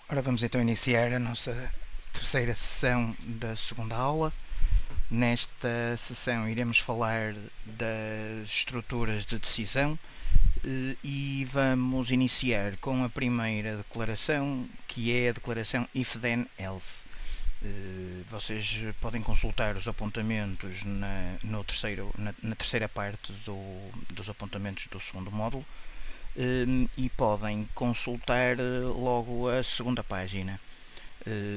Ora, vamos então iniciar a nossa terceira sessão da segunda aula. Nesta sessão iremos falar das estruturas de decisão e vamos iniciar com a primeira declaração, que é a declaração if then else. Vocês podem consultar os apontamentos na terceira parte dos apontamentos do segundo módulo e podem consultar logo a segunda página.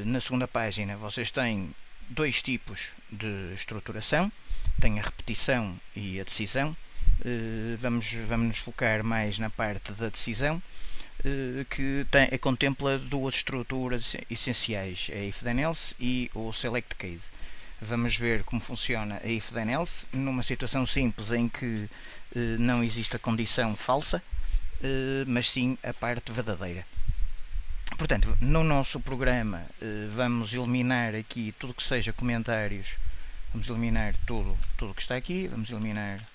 Na segunda página vocês têm dois tipos de estruturação, tem a repetição e a decisão. Vamos nos focar mais na parte da decisão, que contempla duas estruturas essenciais, a if then else e o select case. Vamos ver como funciona a if then else numa situação simples em que não existe a condição falsa, mas sim a parte verdadeira. Portanto, no nosso programa vamos eliminar aqui tudo que seja comentários, vamos eliminar tudo que está aqui, vamos eliminar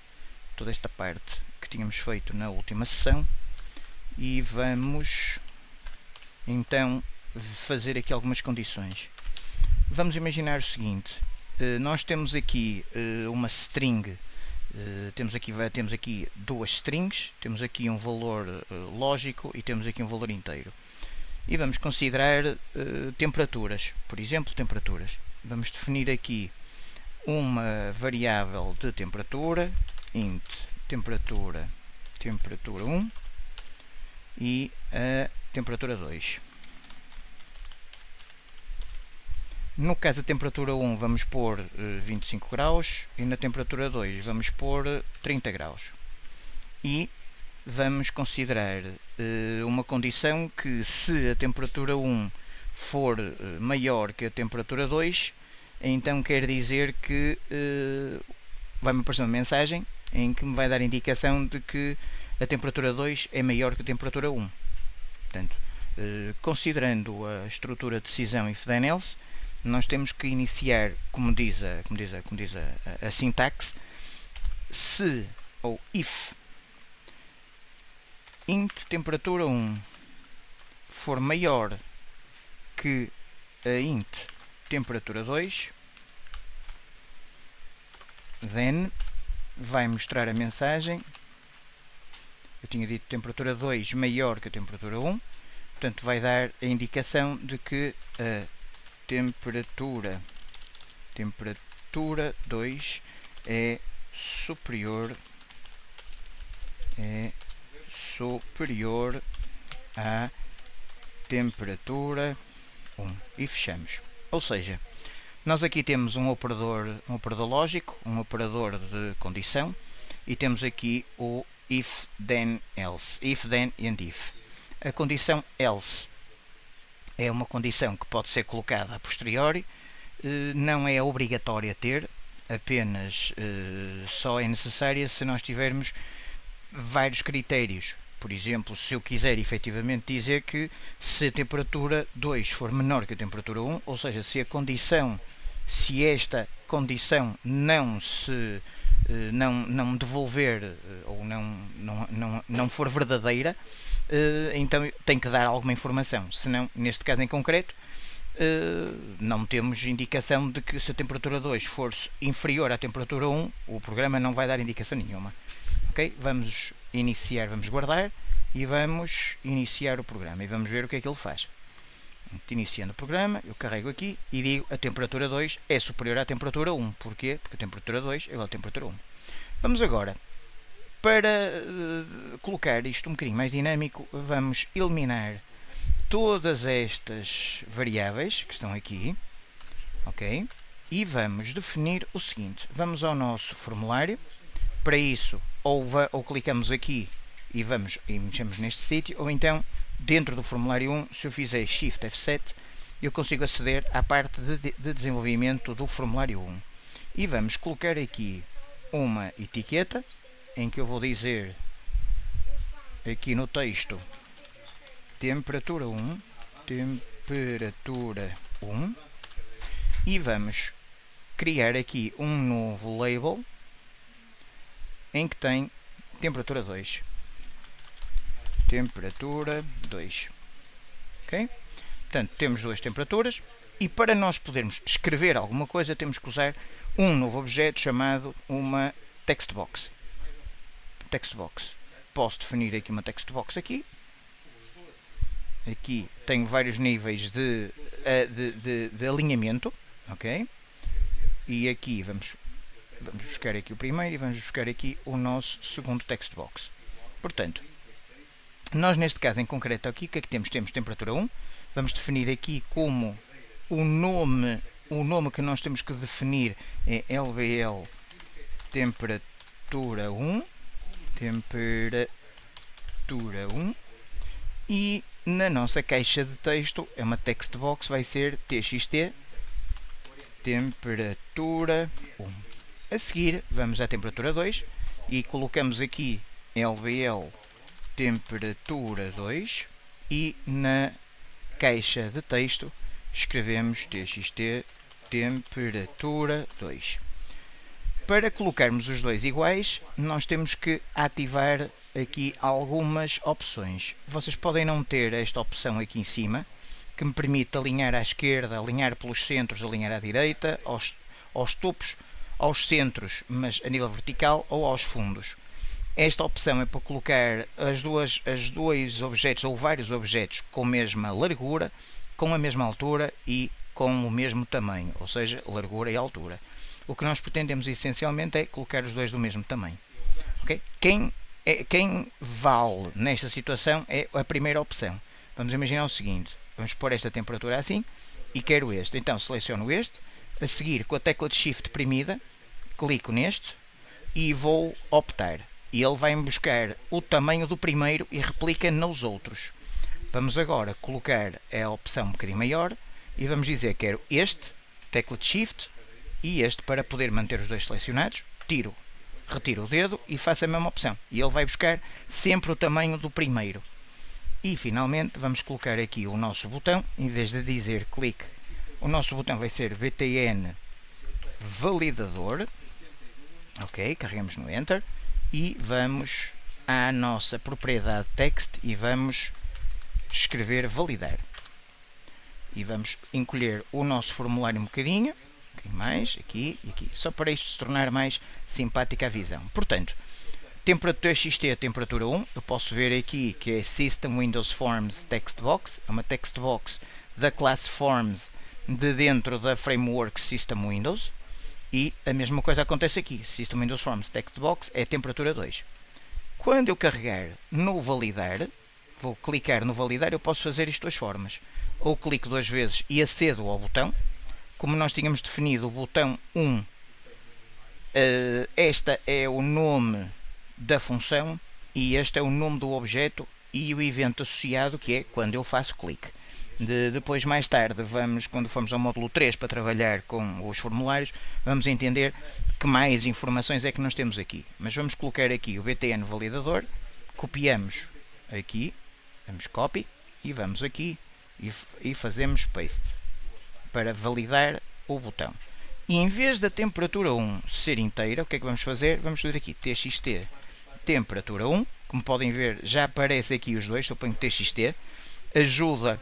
toda esta parte que tínhamos feito na última sessão e vamos então fazer aqui algumas condições. Vamos imaginar o seguinte: nós temos aqui uma string, temos aqui duas strings, temos aqui um valor lógico e temos aqui um valor inteiro. E vamos considerar temperaturas, por exemplo, temperaturas. Vamos definir aqui uma variável de temperatura, int temperatura 1 e a temperatura 2. No caso da temperatura 1 vamos pôr 25 graus e na temperatura 2 vamos pôr 30 graus. E vamos considerar uma condição que, se a temperatura 1 for maior que a temperatura 2, então quer dizer que vai-me aparecer uma mensagem em que me vai dar indicação de que a temperatura 2 é maior que a temperatura 1. Portanto, considerando a estrutura de decisão if then else, nós temos que iniciar, como diz a sintaxe, se ou if int temperatura 1 for maior que a int temperatura 2, then vai mostrar a mensagem. Eu tinha dito temperatura 2 maior que a temperatura 1, portanto vai dar a indicação de que a temperatura 2 é superior à temperatura 1 e fechamos. Ou seja, nós aqui temos um operador lógico, um operador de condição, e temos aqui o if then else, if then and if. A condição else é uma condição que pode ser colocada a posteriori, não é obrigatória ter, apenas só é necessária se nós tivermos vários critérios. Por exemplo, se eu quiser efetivamente dizer que se a temperatura 2 for menor que a temperatura 1, ou seja, se esta condição não devolver ou não for verdadeira, então tem que dar alguma informação. Senão, neste caso em concreto, não temos indicação de que, se a temperatura 2 for inferior à temperatura 1, o programa não vai dar indicação nenhuma. Ok? Vamos iniciar, vamos guardar e vamos iniciar o programa e vamos ver o que é que ele faz. Iniciando o programa, eu carrego aqui e digo a temperatura 2 é superior à temperatura 1. Porquê? Porque a temperatura 2 é igual à temperatura 1. Vamos agora, para colocar isto um bocadinho mais dinâmico, vamos eliminar todas estas variáveis que estão aqui, ok? E vamos definir o seguinte: vamos ao nosso formulário. Para isso, ou clicamos aqui e mexemos neste sítio, ou então dentro do formulário 1, se eu fizer Shift F7, eu consigo aceder à parte de desenvolvimento do formulário 1. E vamos colocar aqui uma etiqueta em que eu vou dizer aqui no texto temperatura 1, e vamos criar aqui um novo label em que tem temperatura 2. Temperatura 2. Ok? Portanto, temos duas temperaturas e para nós podermos escrever alguma coisa temos que usar um novo objeto chamado uma textbox. Posso definir aqui uma textbox aqui. Aqui tenho vários níveis de alinhamento, ok? E aqui vamos buscar aqui o primeiro e vamos buscar aqui o nosso segundo textbox. Portanto, nós neste caso em concreto aqui, o que é que temos? Temos temperatura 1. Vamos definir aqui como o nome que nós temos que definir é LBL temperatura 1. Temperatura 1. E na nossa caixa de texto, é uma text box, vai ser TXT temperatura 1. A seguir, vamos à temperatura 2 e colocamos aqui LBL temperatura 2 e na caixa de texto escrevemos TXT temperatura 2. Para colocarmos os dois iguais, nós temos que ativar aqui algumas opções. Vocês podem não ter esta opção aqui em cima, que me permite alinhar à esquerda, alinhar pelos centros, alinhar à direita, aos topos, aos centros, mas a nível vertical, ou aos fundos. Esta opção é para colocar os dois objetos ou vários objetos com a mesma largura, com a mesma altura e com o mesmo tamanho, ou seja, largura e altura. O que nós pretendemos essencialmente é colocar os dois do mesmo tamanho. Okay? Quem vale nesta situação é a primeira opção. Vamos imaginar o seguinte, vamos pôr esta temperatura assim e quero este. Então seleciono este, a seguir com a tecla de Shift premida, clico neste e vou optar. E ele vai-me buscar o tamanho do primeiro e replica nos outros. Vamos agora colocar a opção um bocadinho maior e vamos dizer que quero este, tecla de Shift, e este para poder manter os dois selecionados, retiro o dedo e faço a mesma opção. E ele vai buscar sempre o tamanho do primeiro. E finalmente vamos colocar aqui o nosso botão, em vez de dizer clique, o nosso botão vai ser btn validador. Ok, carregamos no Enter e vamos à nossa propriedade text e vamos escrever validar. E vamos encolher o nosso formulário um bocadinho mais, aqui e aqui, só para isto se tornar mais simpática a visão. Portanto, temperatura TXT a temperatura 1, eu posso ver aqui que é System Windows Forms Text Box, é uma text box da classe Forms de dentro da Framework System Windows, e a mesma coisa acontece aqui, System Windows Forms Text Box é temperatura 2. Quando eu carregar no validar, vou clicar no validar, eu posso fazer isto de duas formas, ou clico duas vezes e acedo ao botão. Como nós tínhamos definido o botão 1, este é o nome da função e este é o nome do objeto e o evento associado, que é quando eu faço clique. Depois, mais tarde, quando formos ao módulo 3 para trabalhar com os formulários, vamos entender que mais informações é que nós temos aqui. Mas vamos colocar aqui o btn validador, copiamos aqui, damos copy e vamos aqui e fazemos paste para validar o botão. E em vez da temperatura 1 ser inteira, o que é que vamos fazer? Vamos fazer aqui txt temperatura 1. Como podem ver, já aparece aqui os dois, eu ponho txt. Ajuda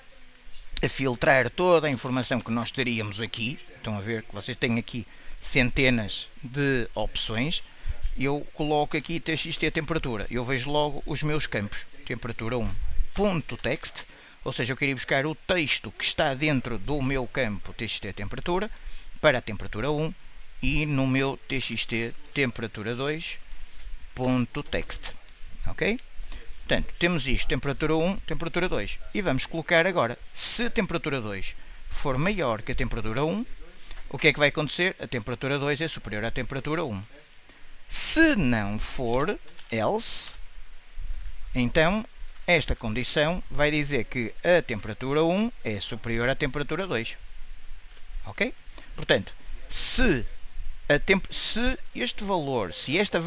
a filtrar toda a informação que nós teríamos aqui. Estão a ver que vocês têm aqui centenas de opções. Eu coloco aqui txt temperatura. Eu vejo logo os meus campos. Temperatura 1 ponto text. Ou seja, eu queria buscar o texto que está dentro do meu campo txt temperatura para a temperatura 1 e no meu txt temperatura 2 ponto text. Ok? Portanto, temos isto, temperatura 1, temperatura 2. E vamos colocar agora, se a temperatura 2 for maior que a temperatura 1, o que é que vai acontecer? A temperatura 2 é superior à temperatura 1. Se não for, else, então esta condição vai dizer que a temperatura 1 é superior à temperatura 2. Ok? Portanto, se este valor, se esta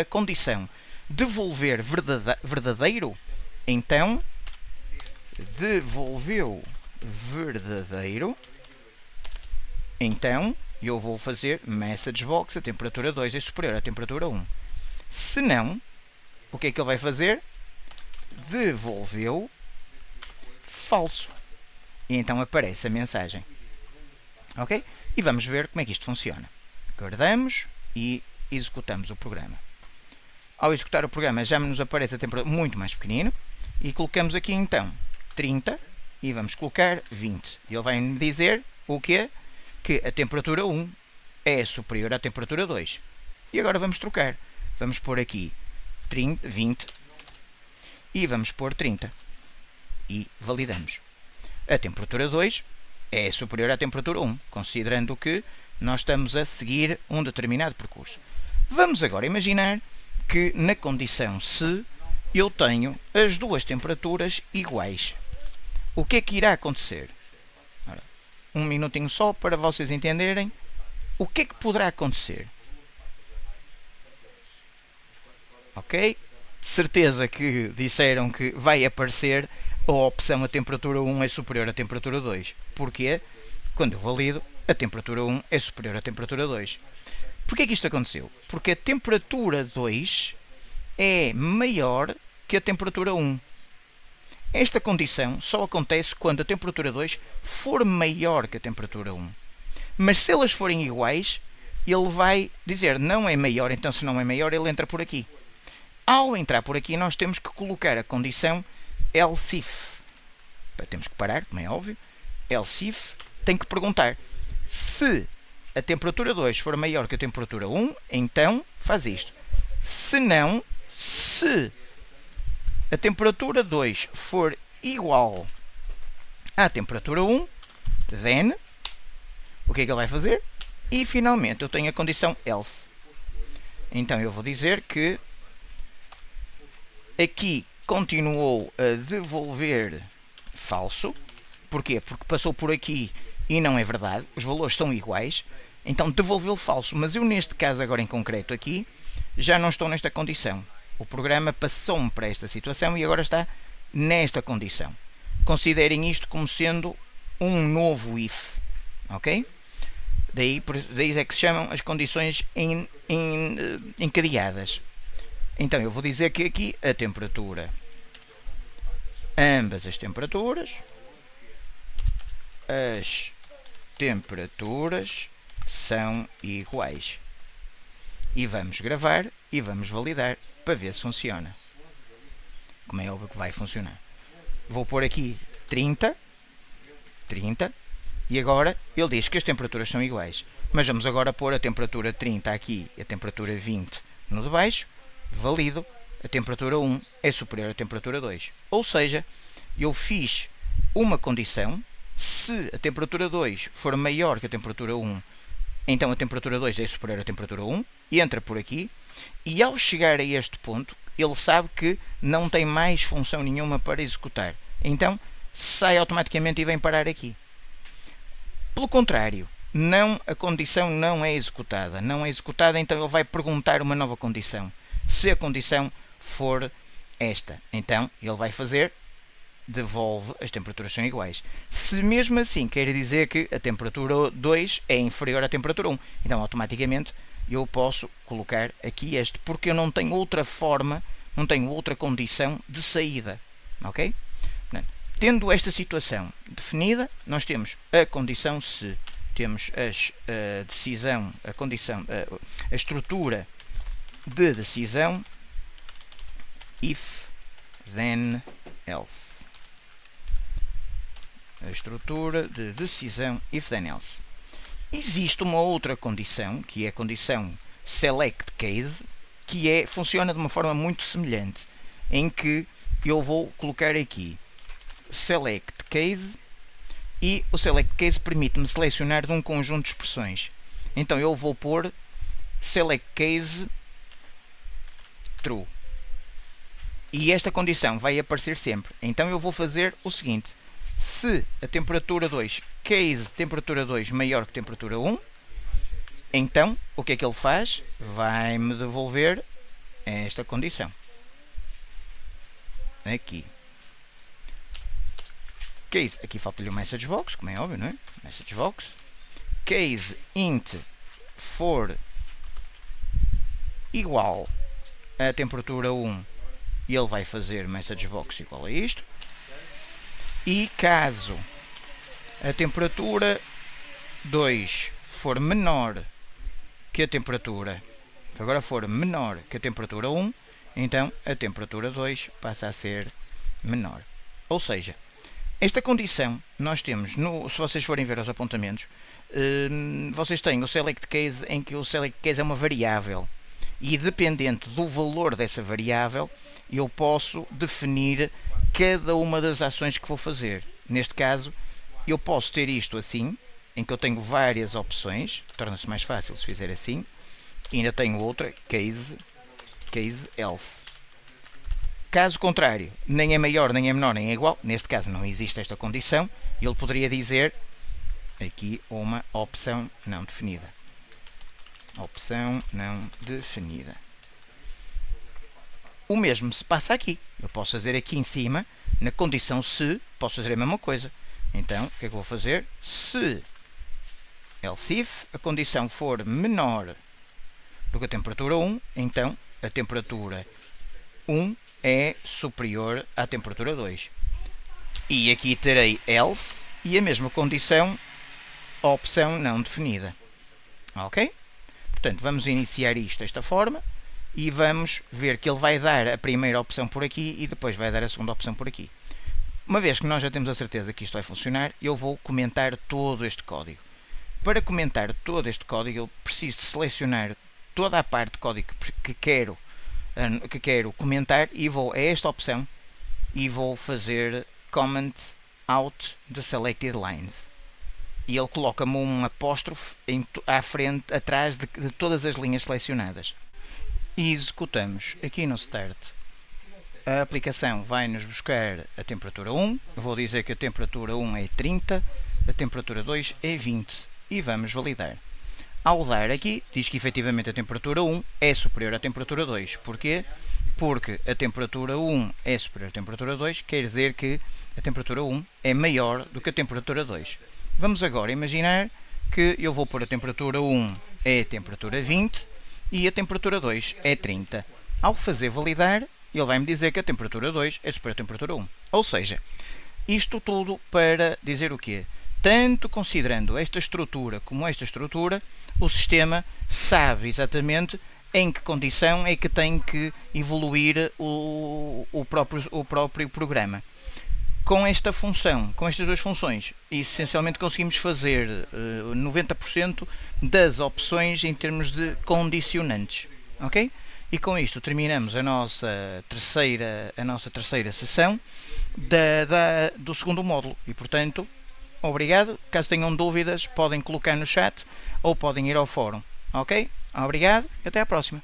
condição devolver verdadeiro, então devolveu verdadeiro, então eu vou fazer message box, a temperatura 2 é superior à temperatura 1. Se não, o que é que ele vai fazer? Devolveu falso. E então aparece a mensagem. Ok? E vamos ver como é que isto funciona. Guardamos e executamos o programa. Ao executar o programa já nos aparece a temperatura muito mais pequenino. E colocamos aqui então 30 e vamos colocar 20. E ele vai me dizer o quê? Que a temperatura 1 é superior à temperatura 2. E agora vamos trocar. Vamos pôr aqui 30, 20 e vamos pôr 30. E validamos. A temperatura 2 é superior à temperatura 1, considerando que nós estamos a seguir um determinado percurso. Vamos agora imaginar que na condição se eu tenho as duas temperaturas iguais. O que é que irá acontecer? Ora, um minutinho só para vocês entenderem o que é que poderá acontecer. Ok? De certeza que disseram que vai aparecer a opção a temperatura 1 é superior à temperatura 2. Porquê? Quando eu valido, a temperatura 1 é superior à temperatura 2. Porquê que isto aconteceu? Porque a temperatura 2 é maior que a temperatura 1. Esta condição só acontece quando a temperatura 2 for maior que a temperatura 1. Mas se elas forem iguais, ele vai dizer não é maior, então se não é maior, ele entra por aqui. Ao entrar por aqui, nós temos que colocar a condição else if. Temos que parar, como é óbvio. Else if tem que perguntar se a temperatura 2 for maior que a temperatura 1, então faz isto. Se não, se a temperatura 2 for igual à temperatura 1, then, o que é que ele vai fazer? E finalmente eu tenho a condição else. Então eu vou dizer que aqui continuou a devolver falso. Porquê? Porque passou por aqui e não é verdade. Os valores são iguais. Então devolveu falso. Mas eu neste caso agora em concreto aqui já não estou nesta condição. O programa passou-me para esta situação e agora está nesta condição. Considerem isto como sendo um novo if. Ok? Daí é que se chamam as condições encadeadas. Então eu vou dizer que aqui a temperatura, ambas as temperaturas são iguais. E vamos gravar e vamos validar para ver se funciona. Como é óbvio que vai funcionar. Vou pôr aqui 30. E agora ele diz que as temperaturas são iguais. Mas vamos agora pôr a temperatura 30 aqui e a temperatura 20 no de baixo. Valido. A temperatura 1 é superior à temperatura 2. Ou seja, eu fiz uma condição. Se a temperatura 2 for maior que a temperatura 1, então a temperatura 2 é superior à temperatura 1. Entra por aqui. E ao chegar a este ponto, ele sabe que não tem mais função nenhuma para executar. Então, sai automaticamente e vem parar aqui. Pelo contrário, a condição não é executada. Não é executada, então ele vai perguntar uma nova condição. Se a condição for esta, então ele vai fazer, devolve, as temperaturas são iguais. Se mesmo assim quer dizer que a temperatura 2 é inferior à temperatura 1, então automaticamente eu posso colocar aqui este, porque eu não tenho outra forma, não tenho outra condição de saída. Ok? Tendo esta situação definida, nós temos a condição se, temos a decisão, a condição, a estrutura de decisão if, then, else. A estrutura de decisão if, then, else. Existe uma outra condição, que é a condição select case, que funciona de uma forma muito semelhante, em que eu vou colocar aqui select case e o select case permite-me selecionar de um conjunto de expressões. Então eu vou pôr select case true. E esta condição vai aparecer sempre. Então eu vou fazer o seguinte: se a temperatura 2, case temperatura 2 maior que temperatura 1, então o que é que ele faz? Vai-me devolver esta condição. Aqui. Case, aqui falta-lhe o message box, como é óbvio, não é? Message box. Case int for igual a temperatura 1, e ele vai fazer message box igual a isto. E caso a temperatura 2 for menor que a temperatura, agora for menor que a temperatura 1, então a temperatura 2 passa a ser menor. Ou seja, esta condição nós temos, se vocês forem ver os apontamentos, vocês têm o select case, em que o select case é uma variável e dependente do valor dessa variável eu posso definir cada uma das ações que vou fazer. Neste caso eu posso ter isto assim, em que eu tenho várias opções, torna-se mais fácil se fizer assim, e ainda tenho outra, case else. Caso contrário, nem é maior, nem é menor, nem é igual, neste caso não existe esta condição, ele poderia dizer aqui uma opção não definida. Opção não definida. O mesmo se passa aqui. Eu posso fazer aqui em cima, na condição se, posso fazer a mesma coisa. Então, o que é que eu vou fazer? Se else if a condição for menor do que a temperatura 1, então a temperatura 1 é superior à temperatura 2. E aqui terei else e a mesma condição, opção não definida. Ok? Portanto, vamos iniciar isto desta forma e vamos ver que ele vai dar a primeira opção por aqui e depois vai dar a segunda opção por aqui. Uma vez que nós já temos a certeza que isto vai funcionar, eu vou comentar todo este código. Para comentar todo este código, eu preciso selecionar toda a parte de código que quero comentar e vou a esta opção e vou fazer comment out the selected lines. E ele coloca-me um apóstrofe à frente, atrás de todas as linhas selecionadas. E executamos aqui no start. A aplicação vai nos buscar a temperatura 1. Eu vou dizer que a temperatura 1 é 30, a temperatura 2 é 20 e vamos validar. Ao dar aqui, diz que efetivamente a temperatura 1 é superior à temperatura 2. Porquê? Porque a temperatura 1 é superior à temperatura 2, quer dizer que a temperatura 1 é maior do que a temperatura 2. Vamos agora imaginar que eu vou pôr a temperatura 1 é a temperatura 20 e a temperatura 2 é 30. Ao fazer validar, ele vai me dizer que a temperatura 2 é superior à temperatura 1. Ou seja, isto tudo para dizer o quê? Tanto considerando esta estrutura como esta estrutura, o sistema sabe exatamente em que condição é que tem que evoluir o próprio programa. Com esta função, com estas duas funções, essencialmente conseguimos fazer 90% das opções em termos de condicionantes. Ok? E com isto terminamos a nossa terceira sessão do segundo módulo. E portanto, obrigado. Caso tenham dúvidas, podem colocar no chat ou podem ir ao fórum. Ok? Obrigado e até à próxima.